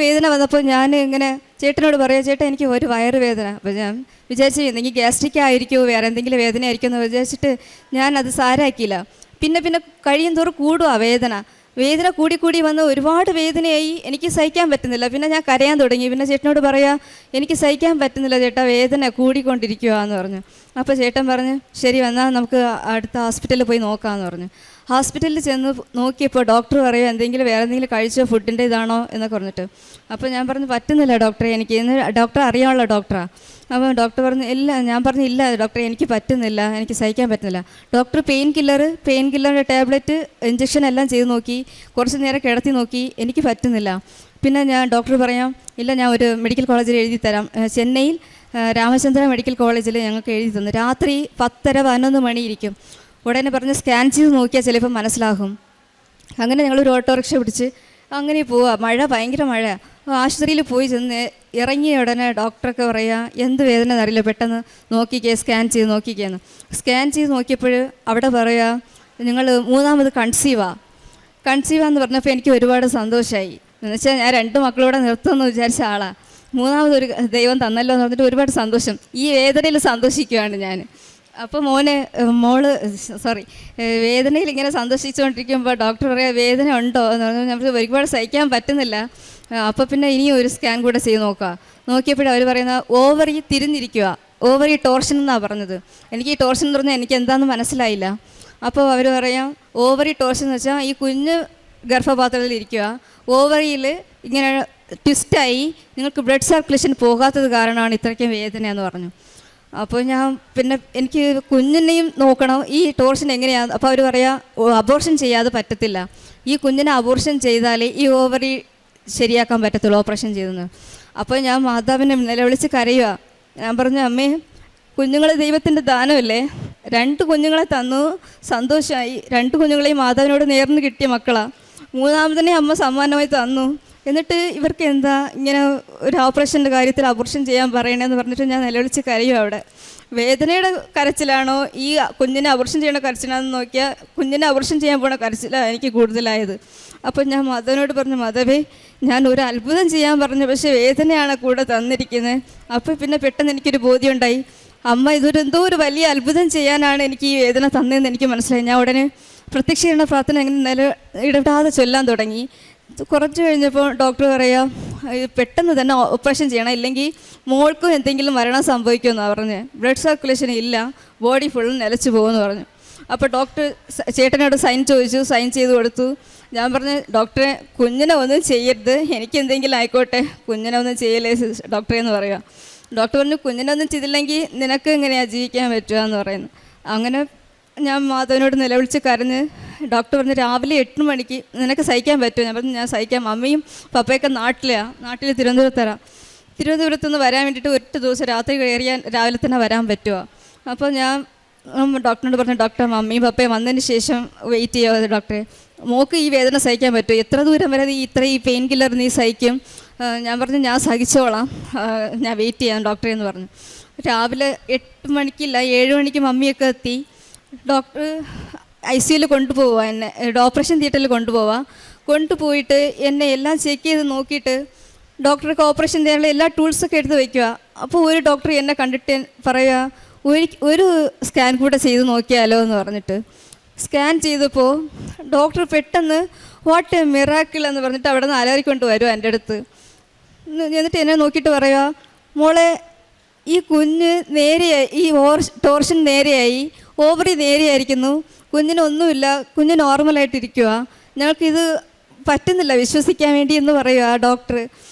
വേദന വന്നപ്പോൾ ഞാൻ ഇങ്ങനെ ചേട്ടനോട് പറയാം, ചേട്ടാ എനിക്ക് ഒരു വയറുവേദന. അപ്പോൾ ഞാൻ വിചാരിച്ചു എന്തെങ്കിലും ഗ്യാസ്ട്രിക് ആയിരിക്കുമോ വേറെ എന്തെങ്കിലും വേദന ആയിരിക്കുമോ എന്ന് വിചാരിച്ചിട്ട് ഞാൻ അത് സാരാക്കിയില്ല. പിന്നെ കഴിയും തോറും കൂടുക വേദന കൂടി വന്ന് ഒരുപാട് വേദനയായി, എനിക്ക് സഹിക്കാൻ പറ്റുന്നില്ല. പിന്നെ ഞാൻ കരയാൻ തുടങ്ങി. പിന്നെ ചേട്ടനോട് പറയാം, എനിക്ക് സഹിക്കാൻ പറ്റുന്നില്ല ചേട്ടാ, വേദന കൂടിക്കൊണ്ടിരിക്കുക എന്ന് പറഞ്ഞു. അപ്പോൾ ചേട്ടൻ പറഞ്ഞു, ശരി വന്നാൽ നമുക്ക് അടുത്ത ഹോസ്പിറ്റലിൽ പോയി നോക്കാമെന്ന് പറഞ്ഞു. ഹോസ്പിറ്റലിൽ ചെന്ന് നോക്കിയപ്പോൾ ഡോക്ടർ പറയുക എന്തെങ്കിലും വേറെ എന്തെങ്കിലും കഴിച്ചോ ഫുഡിൻ്റെ ഇതാണോ എന്നൊക്കെ പറഞ്ഞിട്ട്. അപ്പോൾ ഞാൻ പറഞ്ഞു പറ്റുന്നില്ല ഡോക്ടറെ, എനിക്ക് ഇന്ന് ഡോക്ടറെ അറിയാനുള്ള ഡോക്ടറാണ്. അപ്പോൾ ഡോക്ടർ പറഞ്ഞു ഇല്ല. ഞാൻ പറഞ്ഞു ഇല്ല ഡോക്ടറെ, എനിക്ക് പറ്റുന്നില്ല, എനിക്ക് സഹിക്കാൻ പറ്റുന്നില്ല. ഡോക്ടർ പെയിൻ കില്ലറിൻ്റെ ടാബ്ലറ്റ് ഇഞ്ചക്ഷൻ എല്ലാം ചെയ്ത് നോക്കി, കുറച്ച് നേരം കിടത്തി നോക്കി, എനിക്ക് പറ്റുന്നില്ല. പിന്നെ ഞാൻ ഡോക്ടർ പറയാം ഇല്ല, ഞാൻ ഒരു മെഡിക്കൽ കോളേജിൽ എഴുതി തരാം. ചെന്നൈയിൽ രാമചന്ദ്ര മെഡിക്കൽ കോളേജിൽ ഞങ്ങൾക്ക് എഴുതി തന്നു. രാത്രി 10-11 മണി ഇരിക്കും. ഉടനെ പറഞ്ഞ് സ്കാൻ ചെയ്ത് നോക്കിയാൽ ചിലപ്പോൾ മനസ്സിലാകും. അങ്ങനെ ഞങ്ങളൊരു ഓട്ടോറിക്ഷ പിടിച്ച് അങ്ങനെ പോവുക. ഭയങ്കര മഴ. ആശുപത്രിയിൽ പോയി ചെന്ന് ഇറങ്ങിയ ഉടനെ ഡോക്ടറൊക്കെ പറയുക എന്ത് വേദന എന്നറിയില്ല, പെട്ടെന്ന് സ്കാൻ ചെയ്ത് നോക്കിക്കേന്ന്. സ്കാൻ ചെയ്ത് നോക്കിയപ്പോൾ അവിടെ പറയുക നിങ്ങൾ 3ാമത് കൺസീവാന്ന് പറഞ്ഞപ്പോൾ എനിക്ക് ഒരുപാട് സന്തോഷമായി. എന്നുവെച്ചാൽ ഞാൻ 2 മക്കളോടെ നിർത്തുമെന്ന് വിചാരിച്ച ആളാണ്. 3ാമതൊരു ദൈവം തന്നല്ലോ എന്ന് പറഞ്ഞിട്ട് ഒരുപാട് സന്തോഷം. ഈ വേദനയിൽ സന്തോഷിക്കുകയാണ് ഞാൻ. അപ്പോൾ വേദനയിൽ ഇങ്ങനെ സന്തോഷിച്ചുകൊണ്ടിരിക്കുമ്പോൾ ഡോക്ടർ പറയാം വേദന ഉണ്ടോ എന്ന് പറഞ്ഞാൽ നമുക്ക് ഒരുപാട് സഹിക്കാൻ പറ്റുന്നില്ല. അപ്പോൾ പിന്നെ ഇനിയും ഒരു സ്കാൻ കൂടെ ചെയ്ത് നോക്കിയപ്പോഴും അവർ പറയുന്ന ഓവറി ഓവറി ടോർഷൻ എന്നാണ് പറഞ്ഞത്. എനിക്ക് ഈ ടോർഷൻ എന്ന് പറഞ്ഞാൽ എനിക്ക് എന്താണെന്ന് മനസ്സിലായില്ല. അപ്പോൾ അവർ പറയാം ഓവറി ടോർഷൻ എന്ന് വെച്ചാൽ ഈ കുഞ്ഞ് ഗർഭപാത്രത്തിൽ ഇരിക്കുക, ഓവറിയിൽ ഇങ്ങനെ ട്വിസ്റ്റായി നിങ്ങൾക്ക് ബ്ലഡ് സർക്കുലേഷൻ പോകാത്തത് കാരണമാണ് ഇത്രയ്ക്കും വേദനയെന്ന് പറഞ്ഞു. അപ്പോൾ ഞാൻ പിന്നെ എനിക്ക് കുഞ്ഞിനെയും നോക്കണം, ഈ ടോർഷൻ എങ്ങനെയാണ്. അപ്പോൾ അവർ പറയാം അബോർഷൻ ചെയ്യാതെ പറ്റത്തില്ല, ഈ കുഞ്ഞിനെ അബോർഷൻ ചെയ്താലേ ഈ ഓവറി ശരിയാക്കാൻ പറ്റത്തുള്ളൂ, ഓപ്പറേഷൻ ചെയ്തെന്ന്. അപ്പോൾ ഞാൻ മാതാവിനെ നിലവിളിച്ച് കരയുക. ഞാൻ പറഞ്ഞു, അമ്മേ കുഞ്ഞുങ്ങൾ ദൈവത്തിൻ്റെ ദാനമല്ലേ, 2 കുഞ്ഞുങ്ങളെ തന്നു, സന്തോഷമായി. 2 കുഞ്ഞുങ്ങളെയും മാതാവിനോട് നേർന്ന് കിട്ടിയ മക്കളാണ്. 3-ാമതിനെ അമ്മ സമ്മാനമായി തന്നു. എന്നിട്ട് ഇവർക്ക് എന്താ ഇങ്ങനെ ഒരു ഓപ്പറേഷൻ്റെ കാര്യത്തിൽ അബോർഷൻ ചെയ്യാൻ പറയണമെന്ന് പറഞ്ഞിട്ട് ഞാൻ നിലവിളിച്ച് കരയും. അവിടെ വേദനയുടെ കരച്ചിലാണോ ഈ കുഞ്ഞിനെ അബോർഷൻ ചെയ്യണ കരച്ചിലാണെന്ന് നോക്കിയാൽ കുഞ്ഞിനെ അബോർഷൻ ചെയ്യാൻ പോണ കരച്ചിലാണ് എനിക്ക് കൂടുതലായത്. അപ്പോൾ ഞാൻ മാധവനോട് പറഞ്ഞു, മാധവേ ഞാൻ ഒരു അത്ഭുതം ചെയ്യാൻ പറഞ്ഞു, പക്ഷേ വേദനയാണ് കൂടെ തന്നിരിക്കുന്നത്. അപ്പോൾ പിന്നെ പെട്ടെന്ന് എനിക്കൊരു ബോധ്യം ഉണ്ടായി, അമ്മ എന്തോ ഒരു വലിയ അത്ഭുതം ചെയ്യാനാണ് എനിക്ക് ഈ വേദന തന്നതെന്ന് എനിക്ക് മനസ്സിലായി. ഞാൻ ഉടനെ പ്രത്യക്ഷീകരണ പ്രാർത്ഥന അങ്ങനെ ഇടപെടാതെ ചൊല്ലാൻ തുടങ്ങി. കുറച്ച് കഴിഞ്ഞപ്പോൾ ഡോക്ടർ പറയാം പെട്ടെന്ന് തന്നെ ഓപ്പറേഷൻ ചെയ്യണം, ഇല്ലെങ്കിൽ മോൾക്കും എന്തെങ്കിലും മരണം സംഭവിക്കുമെന്നാണ് പറഞ്ഞ്. ബ്ലഡ് സർക്കുലേഷൻ ഇല്ല, ബോഡി ഫുൾ നിലച്ച് പോകുമെന്ന് പറഞ്ഞു. അപ്പോൾ ഡോക്ടർ ചേട്ടനോട് സൈൻ ചോദിച്ചു, സൈൻ ചെയ്ത് കൊടുത്തു. ഞാൻ പറഞ്ഞു, ഡോക്ടറെ കുഞ്ഞിനെ ഒന്നും ചെയ്യരുത്, എനിക്ക് എന്തെങ്കിലും ആയിക്കോട്ടെ, കുഞ്ഞിനെ ഒന്നും ചെയ്യലേ ഡോക്ടറെ എന്ന് പറയുക. ഡോക്ടർ പറഞ്ഞു, കുഞ്ഞിനൊന്നും ചെയ്തില്ലെങ്കിൽ നിനക്ക് എങ്ങനെയാണ് ജീവിക്കാൻ പറ്റുക എന്ന് പറയുന്നു. അങ്ങനെ ഞാൻ മാധവനോട് നിലവിളിച്ച് കരഞ്ഞ് ഡോക്ടർ പറഞ്ഞു, രാവിലെ 8 മണിക്ക് നിനക്ക് സഹിക്കാൻ പറ്റുമോ? ഞാൻ പറഞ്ഞു, ഞാൻ സഹിക്കാം. അമ്മയും പപ്പയൊക്കെ നാട്ടിൽ തിരുവനന്തപുരത്ത് നിന്ന് വരാൻ വേണ്ടിയിട്ട് 1 ദിവസം രാത്രി കയറിയാൽ രാവിലെ തന്നെ വരാൻ പറ്റുമോ? അപ്പോൾ ഞാൻ ഡോക്ടറിനോട് പറഞ്ഞു, ഡോക്ടർ മമ്മിയും പപ്പയും വന്നതിന് ശേഷം വെയിറ്റ് ചെയ്യാതെ ഡോക്ടറെ, മോക്ക് ഈ വേദന സഹിക്കാൻ പറ്റുമോ? എത്ര ദൂരം വരെ ഈ പെയിൻ കില്ലർ നീ സഹിക്കും? ഞാൻ പറഞ്ഞു, ഞാൻ സഹിച്ചോളാം, ഞാൻ വെയിറ്റ് ചെയ്യാം ഡോക്ടറെ എന്ന് പറഞ്ഞു. രാവിലെ 8 മണിക്കില്ല 7 മണിക്ക് മമ്മിയൊക്കെ എത്തി. ഡോക്ടർ ICUയിൽ കൊണ്ടുപോവുക, എന്നെ ഓപ്പറേഷൻ തിയേറ്ററിൽ കൊണ്ടുപോയിട്ട് എന്നെ എല്ലാം ചെക്ക് ചെയ്ത് നോക്കിയിട്ട് ഡോക്ടർക്ക് ഓപ്പറേഷൻ ചെയ്യാനുള്ള എല്ലാ ടൂൾസൊക്കെ എടുത്ത് വയ്ക്കുക. അപ്പോൾ ഒരു ഡോക്ടർ എന്നെ കണ്ടിട്ട് പറയുക, ഒരു സ്കാൻ കൂടെ ചെയ്ത് നോക്കിയാലോ എന്ന് പറഞ്ഞിട്ട് സ്കാൻ ചെയ്തപ്പോൾ ഡോക്ടർ പെട്ടെന്ന് വാട്ട് എ മിറാക്കിൾ എന്ന് പറഞ്ഞിട്ട് അവിടെ നിന്ന് അലറിക്കൊണ്ട് വരുമോ എൻ്റെ അടുത്ത്. എന്നിട്ട് എന്നെ നോക്കിയിട്ട് പറയുക, മോളെ ഈ കുഞ്ഞ് നേരെയായി, ഈ ടോർഷൻ നേരെയായി, ഓവറി നേരെയായിരിക്കുന്നു, കുഞ്ഞിനൊന്നുമില്ല, കുഞ്ഞ് നോർമലായിട്ടിരിക്കുക, ഞങ്ങൾക്കിത് പറ്റുന്നില്ല വിശ്വസിക്കാൻ വേണ്ടി എന്ന് പറയുക ഡോക്ടർ.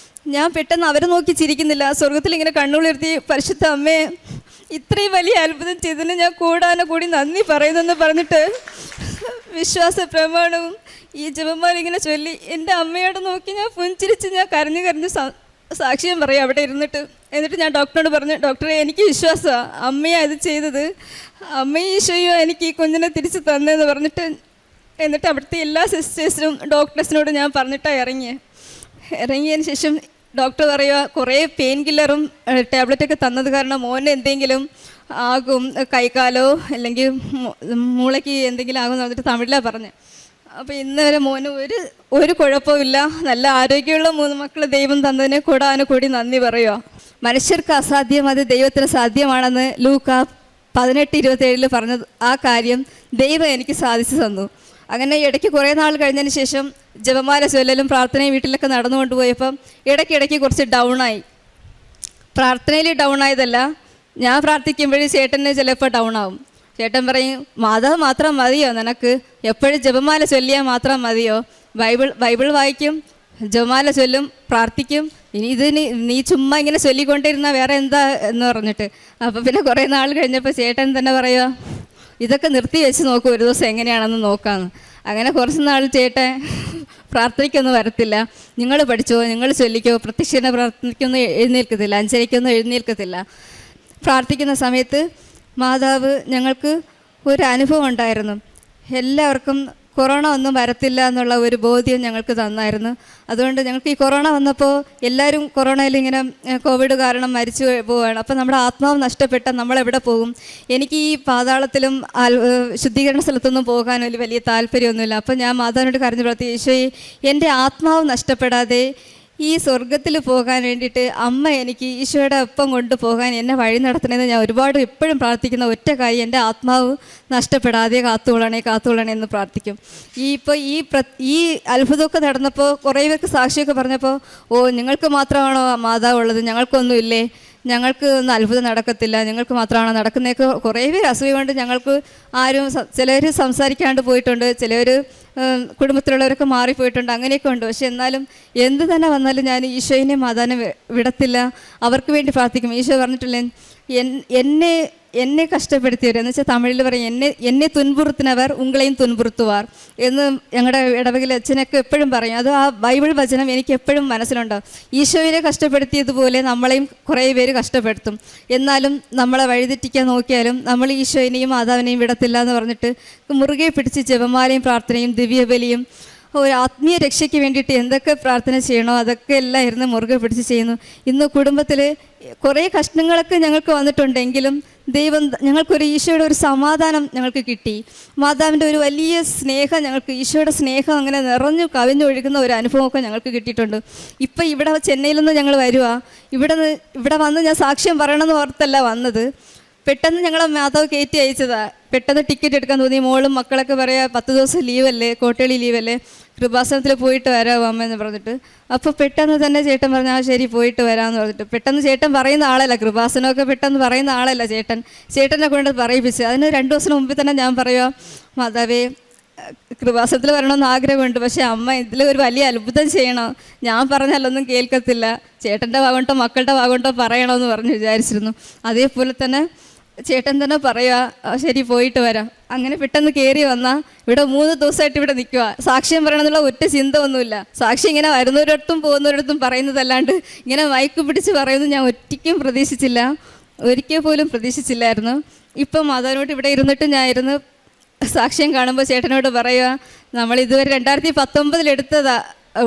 ഞാൻ പെട്ടെന്ന് അവരെ നോക്കി ചിരിക്കുന്നില്ല, സ്വർഗത്തിൽ ഇങ്ങനെ കണ്ണുകളുയർത്തി, പരിശുദ്ധ അമ്മേ ഇത്രയും വലിയ അത്ഭുതം ചെയ്തതിന് ഞാൻ കൂടി നന്ദി പറയുന്നെന്ന് പറഞ്ഞിട്ട് വിശ്വാസ പ്രമാണവും ഈ ജപമാല ഇങ്ങനെ ചൊല്ലി എൻ്റെ അമ്മയോട് നോക്കി ഞാൻ പുഞ്ചിരിച്ച് ഞാൻ കരഞ്ഞ് സാക്ഷ്യം പറയാം അവിടെ ഇരുന്നിട്ട്. എന്നിട്ട് ഞാൻ ഡോക്ടറോട് പറഞ്ഞു, ഡോക്ടറെ എനിക്ക് വിശ്വാസമാണ് അമ്മയാണ് ഇത് ചെയ്തത്, അമ്മയും ഈശോയോ എനിക്ക് ഈ കുഞ്ഞിനെ തിരിച്ച് തന്നതെന്ന് പറഞ്ഞിട്ട്. എന്നിട്ട് അവിടുത്തെ എല്ലാ സിസ്റ്റേഴ്സിനും ഡോക്ടേഴ്സിനോട് ഞാൻ പറഞ്ഞിട്ടാണ് ഇറങ്ങിയതിന് ശേഷം ഡോക്ടർ പറയുക, കുറേ പെയിൻ കില്ലറും ടാബ്ലറ്റൊക്കെ തന്നത് കാരണം മോന് എന്തെങ്കിലും ആകും, കൈക്കാലോ അല്ലെങ്കിൽ മൂളയ്ക്ക് എന്തെങ്കിലും ആകും എന്ന് പറഞ്ഞിട്ട് തമിഴിലാണ് പറഞ്ഞത്. അപ്പോൾ ഇന്ന് വരെ മോന് ഒരു കുഴപ്പമില്ല, നല്ല ആരോഗ്യമുള്ള 3 മക്കൾ ദൈവം തന്നതിനെ കൂടി നന്ദി പറയുക. മനുഷ്യർക്ക് അസാധ്യം അത് ദൈവത്തിന് സാധ്യമാണെന്ന് ലൂക്ക 18:27 പറഞ്ഞത് ആ കാര്യം ദൈവം എനിക്ക് സാധിച്ചു തന്നു. അങ്ങനെ ഇടയ്ക്ക് കുറേ നാൾ കഴിഞ്ഞതിന് ശേഷം ജപമാല ചൊല്ലലും പ്രാർത്ഥനയും വീട്ടിലൊക്കെ നടന്നുകൊണ്ട് പോയപ്പം ഇടയ്ക്കിടയ്ക്ക് കുറച്ച് ഡൗണായി. പ്രാർത്ഥനയിൽ ഡൗൺ ആയതല്ല, ഞാൻ പ്രാർത്ഥിക്കുമ്പോഴേ ചേട്ടന് ചിലപ്പോൾ ഡൗൺ ആവും. ചേട്ടൻ പറയും, മാതാവ് മാത്രം മതിയോ നിനക്ക്, എപ്പോഴും ജപമാല ചൊല്ലിയാൽ മാത്രം മതിയോ? ബൈബിൾ വായിക്കും, ജപമാല ചൊല്ലും, പ്രാർത്ഥിക്കും, നീ ചുമ്മാ ഇങ്ങനെ ചൊല്ലിക്കൊണ്ടിരുന്നാൽ വേറെ എന്താ എന്ന് പറഞ്ഞിട്ട്. അപ്പോൾ പിന്നെ കുറേ നാൾ കഴിഞ്ഞപ്പോൾ ചേട്ടൻ തന്നെ പറയുക, ഇതൊക്കെ നിർത്തി വെച്ച് നോക്കൂ, ഒരു ദിവസം എങ്ങനെയാണെന്ന് നോക്കാമെന്ന്. അങ്ങനെ കുറച്ച് നാൾ ചേട്ടൻ പ്രാർത്ഥനയ്ക്കൊന്നും വരത്തില്ല, നിങ്ങൾ പഠിച്ചോ, നിങ്ങൾ ചൊല്ലിക്കോ, പ്രത്യക്ഷീകരണ പ്രാർത്ഥനയ്ക്കൊന്നും എഴുന്നേൽക്കത്തില്ല, 5:30 എഴുന്നേൽക്കത്തില്ല. പ്രാർത്ഥിക്കുന്ന സമയത്ത് മാതാവ് ഞങ്ങൾക്ക് ഒരു അനുഭവം ഉണ്ടായിരുന്നു. എല്ലാവർക്കും കൊറോണ ഒന്നും വരത്തില്ല എന്നുള്ള ഒരു ബോധ്യം ഞങ്ങൾക്ക് തന്നായിരുന്നു. അതുകൊണ്ട് ഞങ്ങൾക്ക് ഈ കൊറോണ വന്നപ്പോൾ എല്ലാവരും കൊറോണയിൽ ഇങ്ങനെ കോവിഡ് കാരണം മരിച്ചു പോവുകയാണ്. അപ്പോൾ നമ്മുടെ ആത്മാവ് നഷ്ടപ്പെട്ടാൽ നമ്മളെവിടെ പോകും? എനിക്ക് ഈ പാതാളത്തിലും ശുദ്ധീകരണ സ്ഥലത്തൊന്നും പോകാൻ ഒരു വലിയ താല്പര്യമൊന്നുമില്ല. അപ്പോൾ ഞാൻ മാതാവിനോട് കരഞ്ഞു പ്രാർത്ഥിച്ചു, ഈശോയെ എൻ്റെ ആത്മാവ് നഷ്ടപ്പെടാതെ ഈ സ്വർഗത്തിൽ പോകാൻ വേണ്ടിയിട്ട് അമ്മ എനിക്ക് ഈശോയുടെ ഒപ്പം കൊണ്ടുപോകാൻ എന്നെ വഴി നടത്തണമെന്ന് ഞാൻ ഒരുപാട് എപ്പോഴും പ്രാർത്ഥിക്കുന്ന ഒറ്റ കാര്യം, എൻ്റെ ആത്മാവ് നഷ്ടപ്പെടാതെ കാത്തുകൊള്ളണേ എന്ന് പ്രാർത്ഥിക്കും. ഈ അത്ഭുതമൊക്കെ നടന്നപ്പോൾ കുറേ പേർക്ക് സാക്ഷിയൊക്കെ പറഞ്ഞപ്പോൾ, ഓ നിങ്ങൾക്ക് മാത്രമാണോ മാതാവ് ഉള്ളത്, ഞങ്ങൾക്കൊന്നുമില്ലേ, ഞങ്ങൾക്ക് ഒന്നും അത്ഭുതം നടക്കത്തില്ല, ഞങ്ങൾക്ക് മാത്രമാണ് നടക്കുന്നതൊക്കെ കുറേ പേര് അസൂയ കൊണ്ട് ഞങ്ങൾക്ക് ആരും ചിലർ സംസാരിക്കാണ്ട് പോയിട്ടുണ്ട്, ചിലർ കുടുംബത്തിലുള്ളവരൊക്കെ മാറിപ്പോയിട്ടുണ്ട്, അങ്ങനെയൊക്കെ ഉണ്ട്. പക്ഷെ എന്നാലും എന്ത് തന്നെ വന്നാലും ഞാൻ ഈശോയിനെ മാതാവിനെ വിടത്തില്ല, അവർക്ക് വേണ്ടി പ്രാർത്ഥിക്കും. ഈശോ പറഞ്ഞിട്ടില്ലേ, എന്നെ കഷ്ടപ്പെടുത്തിയവർ എന്ന് വെച്ചാൽ തമിഴിൽ പറയും, എന്നെ തുൻപുറുത്തിനവർ ഉങ്ങളെയും തുൻപുറുത്തുവാർ എന്ന് ഞങ്ങളുടെ ഇടവകയിൽ അച്ഛനൊക്കെ എപ്പോഴും പറയും. അത് ആ ബൈബിൾ വചനം എനിക്ക് എപ്പോഴും മനസ്സിലുണ്ടാവും. ഈശോയെ കഷ്ടപ്പെടുത്തിയതുപോലെ നമ്മളെയും കുറേ പേര് കഷ്ടപ്പെടുത്തും. എന്നാലും നമ്മളെ വഴിതെറ്റിക്കാൻ നോക്കിയാലും നമ്മൾ ഈശോയിനെയും മാതാവിനെയും വിടത്തില്ല എന്ന് പറഞ്ഞിട്ട് മുറുകെ പിടിച്ച് ജപമാലയും പ്രാർത്ഥനയും ദിവ്യബലിയും ഒരു ആത്മീയ രക്ഷയ്ക്ക് വേണ്ടിയിട്ട് എന്തൊക്കെ പ്രാർത്ഥന ചെയ്യണോ അതൊക്കെ എല്ലാം ഇരുന്ന് മുറുകെ പിടിച്ച് ചെയ്യുന്നു. ഇന്ന് കുടുംബത്തിൽ കുറേ കഷ്ണങ്ങളൊക്കെ ഞങ്ങൾക്ക് വന്നിട്ടുണ്ടെങ്കിലും ദൈവം ഞങ്ങൾക്കൊരു ഈശോയുടെ ഒരു സമാധാനം ഞങ്ങൾക്ക് കിട്ടി. മാതാവിൻ്റെ ഒരു വലിയ സ്നേഹം ഞങ്ങൾക്ക്, ഈശോയുടെ സ്നേഹം അങ്ങനെ കവിഞ്ഞൊഴുകുന്ന ഒരു അനുഭവമൊക്കെ ഞങ്ങൾക്ക് കിട്ടിയിട്ടുണ്ട്. ഇപ്പം ഇവിടെ ചെന്നൈയിൽ നിന്ന് ഞങ്ങൾ വരുക, ഇവിടെ വന്ന് ഞാൻ സാക്ഷ്യം പറയണമെന്ന് ഓർത്തല്ല വന്നത്. പെട്ടെന്ന് ഞങ്ങളെ മാതാവ് കയറ്റി അയച്ചതാണ്. പെട്ടെന്ന് ടിക്കറ്റ് എടുക്കാൻ തോന്നി. മോളും മക്കളൊക്കെ പറയാം 10 ദിവസം ലീവല്ലേ, കോട്ടളി ലീവല്ലേ, കൃപാസനത്തിൽ പോയിട്ട് വരാമോ അമ്മ എന്ന് പറഞ്ഞിട്ട്. അപ്പോൾ പെട്ടെന്ന് തന്നെ ചേട്ടൻ പറഞ്ഞാൽ ശരി പോയിട്ട് വരാമെന്ന് പറഞ്ഞിട്ട്, പെട്ടെന്ന് ചേട്ടൻ പറയുന്ന ആളല്ല, കൃപാസനമൊക്കെ പെട്ടെന്ന് പറയുന്ന ആളല്ല ചേട്ടനെ കൊണ്ട് പറയിപ്പിച്ച്. അതിന് 2 ദിവസം മുമ്പിൽ തന്നെ ഞാൻ പറയുക, മാതാവേ കൃപാസനത്തിൽ വരണമെന്ന് ആഗ്രഹമുണ്ട്, പക്ഷേ അമ്മ ഇതിൽ ഒരു വലിയ അത്ഭുതം ചെയ്യണം, ഞാൻ പറഞ്ഞാലൊന്നും കേൾക്കത്തില്ല, ചേട്ടൻ്റെ ഭാഗമുണ്ടോ മക്കളുടെ ഭാഗമുണ്ടോ പറയണമെന്ന് പറഞ്ഞ് വിചാരിച്ചിരുന്നു. അതേപോലെ തന്നെ ചേട്ടൻ തന്നെ പറയുക ശരി പോയിട്ട് വരാം. അങ്ങനെ പെട്ടെന്ന് കയറി വന്നാൽ ഇവിടെ 3 ദിവസമായിട്ട് ഇവിടെ നിൽക്കുക. സാക്ഷ്യം പറയണമെന്നുള്ള ഒറ്റ ചിന്ത ഒന്നുമില്ല. സാക്ഷി ഇങ്ങനെ വരുന്നവരടുത്തും പോകുന്നവരടുത്തും പറയുന്നതല്ലാണ്ട് ഇങ്ങനെ മയക്ക് പിടിച്ച് പറയുന്നത് ഞാൻ ഒരിക്കലും പ്രതീക്ഷിച്ചില്ല, ഒരിക്കൽ പോലും പ്രതീക്ഷിച്ചില്ലായിരുന്നു. ഇപ്പം മാതാവിനോട് ഇവിടെ ഇരുന്നിട്ട് ഞാൻ ഇരുന്ന് സാക്ഷ്യം കാണുമ്പോൾ ചേട്ടനോട് പറയുക, നമ്മൾ ഇതുവരെ 2019 എടുത്തതാണ്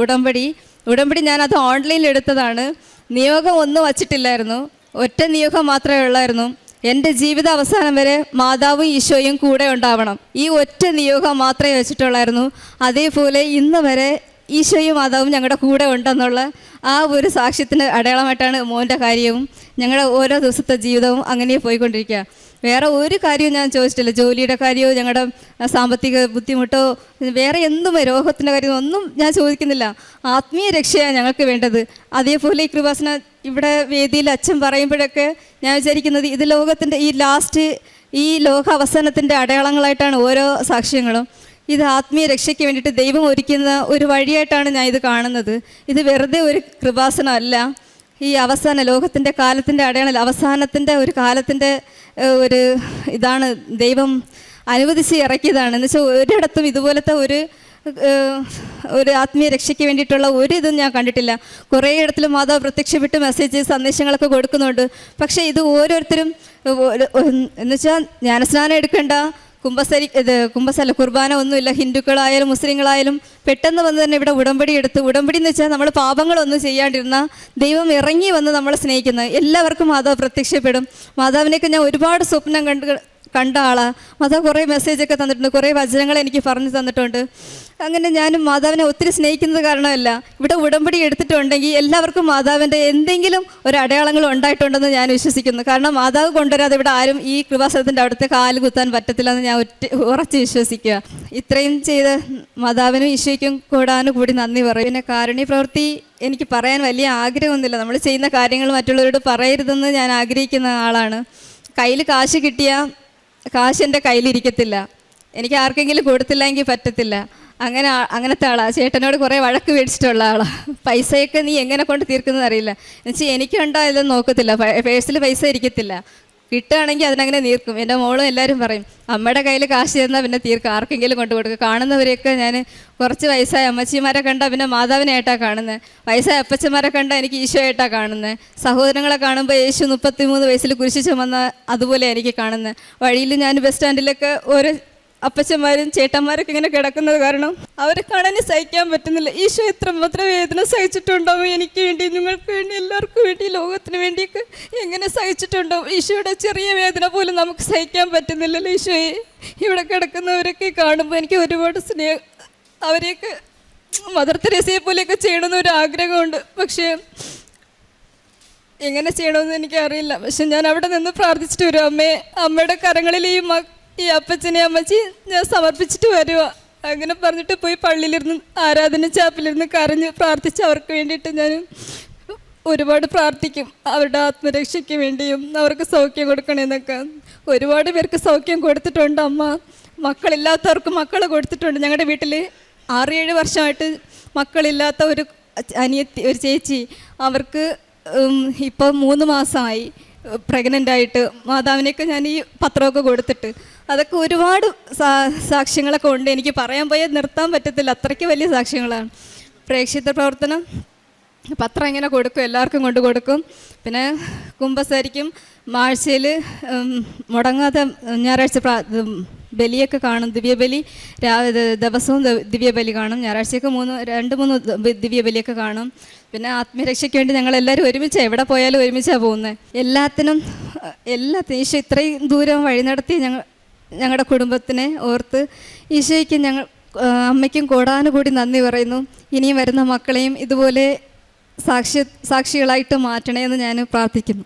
ഉടമ്പടി ഞാനത് ഓൺലൈനിൽ എടുത്തതാണ്. നിയോഗം ഒന്നും വച്ചിട്ടില്ലായിരുന്നു, ഒറ്റ നിയോഗം മാത്രമേ ഉള്ളായിരുന്നു, എൻ്റെ ജീവിത അവസാനം വരെ മാതാവും ഈശോയും കൂടെ ഉണ്ടാവണം. ഈ ഒറ്റ നിയോഗം മാത്രമേ വെച്ചിട്ടുള്ളായിരുന്നു. അതേപോലെ ഇന്ന് വരെ ഈശോയും മാതാവും ഞങ്ങളുടെ കൂടെ ഉണ്ടെന്നുള്ള ആ ഒരു സാക്ഷ്യത്തിന് അടയാളമായിട്ടാണ് മോൻ്റെ കാര്യവും ഞങ്ങളുടെ ഓരോ ദിവസത്തെ ജീവിതവും അങ്ങനെ പോയിക്കൊണ്ടിരിക്കുക. വേറെ ഒരു കാര്യവും ഞാൻ ചോദിച്ചിട്ടില്ല. ജോലിയുടെ കാര്യമോ ഞങ്ങളുടെ സാമ്പത്തിക ബുദ്ധിമുട്ടോ വേറെ എന്തും രോഗത്തിൻ്റെ കാര്യം ഒന്നും ഞാൻ ചോദിക്കുന്നില്ല. ആത്മീയ രക്ഷയാണ് ഞങ്ങൾക്ക് വേണ്ടത്. അതേപോലെ ഈ കൃപാസന ഇവിടെ വേദിയിൽ അച്ഛൻ പറയുമ്പോഴൊക്കെ ഞാൻ വിചാരിക്കുന്നത് ഇത് ലോകത്തിൻ്റെ ഈ ലോക അവസാനത്തിൻ്റെ അടയാളങ്ങളായിട്ടാണ് ഓരോ സാക്ഷ്യങ്ങളും. ഇത് ആത്മീയ രക്ഷയ്ക്ക് വേണ്ടിയിട്ട് ദൈവം ഒരുക്കുന്ന ഒരു വഴിയായിട്ടാണ് ഞാൻ ഇത് കാണുന്നത്. ഇത് വെറുതെ ഒരു കൃപാസനമല്ല, ഈ അവസാന ലോകത്തിൻ്റെ കാലത്തിൻ്റെ അടയാളം, അവസാനത്തിൻ്റെ ഒരു കാലത്തിൻ്റെ ഒരു ഇതാണ് ദൈവം അനുവദിച്ച് ഇറക്കിയതാണ്. എന്ന് വെച്ചാൽ ഒരിടത്തും ഇതുപോലത്തെ ഒരു ആത്മീയ രക്ഷയ്ക്ക് വേണ്ടിയിട്ടുള്ള ഒരിതും ഞാൻ കണ്ടിട്ടില്ല. കുറേ ഇടത്തിലും മാതാവ് പ്രത്യക്ഷപ്പെട്ട് മെസ്സേജ് സന്ദേശങ്ങളൊക്കെ കൊടുക്കുന്നുണ്ട്. പക്ഷേ ഇത് ഓരോരുത്തരും എന്നുവെച്ചാൽ ജ്ഞാനസ്നാനം എടുക്കേണ്ട, കുർബാന ഒന്നുമില്ല, ഹിന്ദുക്കളായാലും മുസ്ലിങ്ങളായാലും പെട്ടെന്ന് വന്ന് തന്നെ ഇവിടെ ഉടമ്പടി എന്ന് വെച്ചാൽ നമ്മൾ പാപങ്ങളൊന്നും ചെയ്യാണ്ടിരുന്ന ദൈവം ഇറങ്ങി വന്ന് നമ്മളെ സ്നേഹിക്കുന്നത്. എല്ലാവർക്കും മാതാവ് പ്രത്യക്ഷപ്പെടും. മാതാവിനെയൊക്കെ ഞാൻ ഒരുപാട് സ്വപ്നം കണ്ട ആളാണ്. മാതാവ് കുറേ മെസ്സേജൊക്കെ തന്നിട്ടുണ്ട്, കുറേ വചനങ്ങൾ എനിക്ക് പറഞ്ഞു തന്നിട്ടുണ്ട്. അങ്ങനെ ഞാനും മാതാവിനെ ഒത്തിരി സ്നേഹിക്കുന്നത് കാരണമല്ല, ഇവിടെ ഉടമ്പടി എടുത്തിട്ടുണ്ടെങ്കിൽ എല്ലാവർക്കും മാതാവിൻ്റെ എന്തെങ്കിലും ഒരു അടയാളങ്ങൾ ഉണ്ടായിട്ടുണ്ടെന്ന് ഞാൻ വിശ്വസിക്കുന്നു. കാരണം മാതാവ് കൊണ്ടുവരാതെ ഇവിടെ ആരും ഈ കൃപാസനത്തിൻ്റെ അവിടുത്തെ കാല് കുത്താൻ പറ്റത്തില്ലെന്ന് ഞാൻ ഉറച്ച് വിശ്വസിക്കുക. ഇത്രയും ചെയ്ത് മാതാവിനും ഈശോയ്ക്കും കൂടി നന്ദി പറയും. പിന്നെ കാരുണ്യ പ്രവൃത്തി എനിക്ക് പറയാൻ വലിയ ആഗ്രഹമൊന്നുമില്ല. നമ്മൾ ചെയ്യുന്ന കാര്യങ്ങൾ മറ്റുള്ളവരോട് പറയരുതെന്ന് ഞാൻ ആഗ്രഹിക്കുന്ന ആളാണ്. കയ്യിൽ കാശ് കിട്ടിയാൽ കാശ് എൻ്റെ കയ്യിലിരിക്കത്തില്ല, എനിക്ക് ആർക്കെങ്കിലും കൊടുത്തില്ലെങ്കിൽ പറ്റത്തില്ല. അങ്ങനത്തെ ആളാണ്. ചേട്ടനോട് കുറേ വഴക്ക് മേടിച്ചിട്ടുള്ള ആളാണ്. പൈസയൊക്കെ നീ എങ്ങനെ കൊണ്ട് തീർക്കുന്നത് അറിയില്ല. എന്നുവെച്ചാൽ എനിക്കുണ്ടോ ഇതൊന്നും നോക്കത്തില്ല, പേഴ്സിൽ പൈസ ഇരിക്കത്തില്ല, കിട്ടുകയാണെങ്കിൽ അതിനങ്ങനെ തീർക്കും. എൻ്റെ മോളും എല്ലാവരും പറയും അമ്മയുടെ കയ്യിൽ കാശ് തന്നാൽ പിന്നെ തീർക്കും, ആർക്കെങ്കിലും കൊണ്ട് കൊടുക്കുക. കാണുന്നവരെയൊക്കെ ഞാൻ കുറച്ച് വയസ്സായ അമ്മച്ചിമാരെ കണ്ടാൽ പിന്നെ മാതാവിനായിട്ടാണ് കാണുന്നത്, വയസ്സായ അപ്പച്ചന്മാരെ കണ്ടാൽ എനിക്ക് ഈശോയായിട്ടാണ് കാണുന്നത്, സഹോദരങ്ങളെ കാണുമ്പോൾ യേശു 33 വയസ്സിൽ കുരിശ് ചുമന്ന അതുപോലെ എനിക്ക് കാണുന്നത്. വഴിയിൽ ഞാൻ ബസ് സ്റ്റാൻഡിലൊക്കെ ഓരോ അപ്പച്ചന്മാരും ചേട്ടന്മാരൊക്കെ ഇങ്ങനെ കിടക്കുന്നത് കാരണം അവരെ കാണാൻ സഹിക്കാൻ പറ്റുന്നില്ല. ഈശോ എത്രമാത്രം വേദന സഹിച്ചിട്ടുണ്ടാവും എനിക്ക് വേണ്ടി, നിങ്ങൾക്ക് വേണ്ടി, എല്ലാവർക്കും വേണ്ടി, ലോകത്തിന് വേണ്ടിയൊക്കെ എങ്ങനെ സഹിച്ചിട്ടുണ്ടാവും. ഈശോയുടെ ചെറിയ വേദന പോലും നമുക്ക് സഹിക്കാൻ പറ്റുന്നില്ലല്ലോ ഈശോയെ. ഇവിടെ കിടക്കുന്നവരൊക്കെ കാണുമ്പോൾ എനിക്ക് ഒരുപാട് സ്നേഹം, അവരെയൊക്കെ മദർ തെരേസയെ പോലെയൊക്കെ ചെയ്യണമെന്നൊരു ആഗ്രഹമുണ്ട്. പക്ഷേ എങ്ങനെ ചെയ്യണമെന്ന് എനിക്കറിയില്ല. പക്ഷെ ഞാൻ അവിടെ നിന്ന് പ്രാർത്ഥിച്ചിട്ട് വരും, അമ്മയുടെ കരങ്ങളിൽ ഈ അപ്പച്ചനെ അമ്മച്ചി ഞാൻ സമർപ്പിച്ചിട്ട് വരുക. അങ്ങനെ പറഞ്ഞിട്ട് പോയി പള്ളിയിലിരുന്ന് ആരാധന ചാപ്പിലിരുന്ന് കരഞ്ഞ് പ്രാർത്ഥിച്ച് അവർക്ക് വേണ്ടിയിട്ട് ഞാൻ ഒരുപാട് പ്രാർത്ഥിക്കും അവരുടെ ആത്മരക്ഷയ്ക്ക് വേണ്ടിയും അവർക്ക് സൗഖ്യം കൊടുക്കണമെന്നൊക്കെ. ഒരുപാട് പേർക്ക് സൗഖ്യം കൊടുത്തിട്ടുണ്ട് അമ്മ. മക്കളില്ലാത്തവർക്ക് മക്കൾ കൊടുത്തിട്ടുണ്ട്. ഞങ്ങളുടെ വീട്ടിൽ 6-7 വർഷമായിട്ട് മക്കളില്ലാത്ത ഒരു അനിയത്തി, ഒരു ചേച്ചി, അവർക്ക് ഇപ്പോൾ 3 മാസമായി പ്രഗ്നൻ്റ് ആയിട്ട്. മാതാവിനെയൊക്കെ ഞാൻ ഈ പത്രമൊക്കെ കൊടുത്തിട്ട് അതൊക്കെ ഒരുപാട് സാക്ഷ്യങ്ങളൊക്കെ ഉണ്ട്. എനിക്ക് പറയാൻ പോയാൽ നിർത്താൻ പറ്റത്തില്ല, അത്രയ്ക്ക് വലിയ സാക്ഷ്യങ്ങളാണ്. പ്രേക്ഷിത പ്രവർത്തനം പത്രം ഇങ്ങനെ കൊടുക്കും, എല്ലാവർക്കും കൊണ്ട് കൊടുക്കും. പിന്നെ കുമ്പസാരിക്കും. ആഴ്ചയിൽ മുടങ്ങാതെ ഞായറാഴ്ച ബലിയൊക്കെ കാണും, ദിവ്യബലി. ദിവസവും ദിവ്യബലി കാണും. ഞായറാഴ്ചയൊക്കെ 2-3 ദിവ്യബലിയൊക്കെ കാണും. പിന്നെ ആത്മരക്ഷയ്ക്ക് വേണ്ടി ഞങ്ങളെല്ലാവരും ഒരുമിച്ച് എവിടെ പോയാലും ഒരുമിച്ചാണ് പോകുന്നത്. എല്ലാത്തിനും ഈശോ ഇത്രയും ദൂരം വഴി നടത്തി ഞങ്ങളുടെ കുടുംബത്തിനെ ഓർത്ത് ഈശോയ്ക്ക് അമ്മയ്ക്കും കോടാനുകൂടി നന്ദി പറയുന്നു. ഇനിയും വരുന്ന മക്കളെയും ഇതുപോലെ സാക്ഷികളായിട്ട് മാറ്റണേ എന്ന് ഞാൻ പ്രാർത്ഥിക്കുന്നു.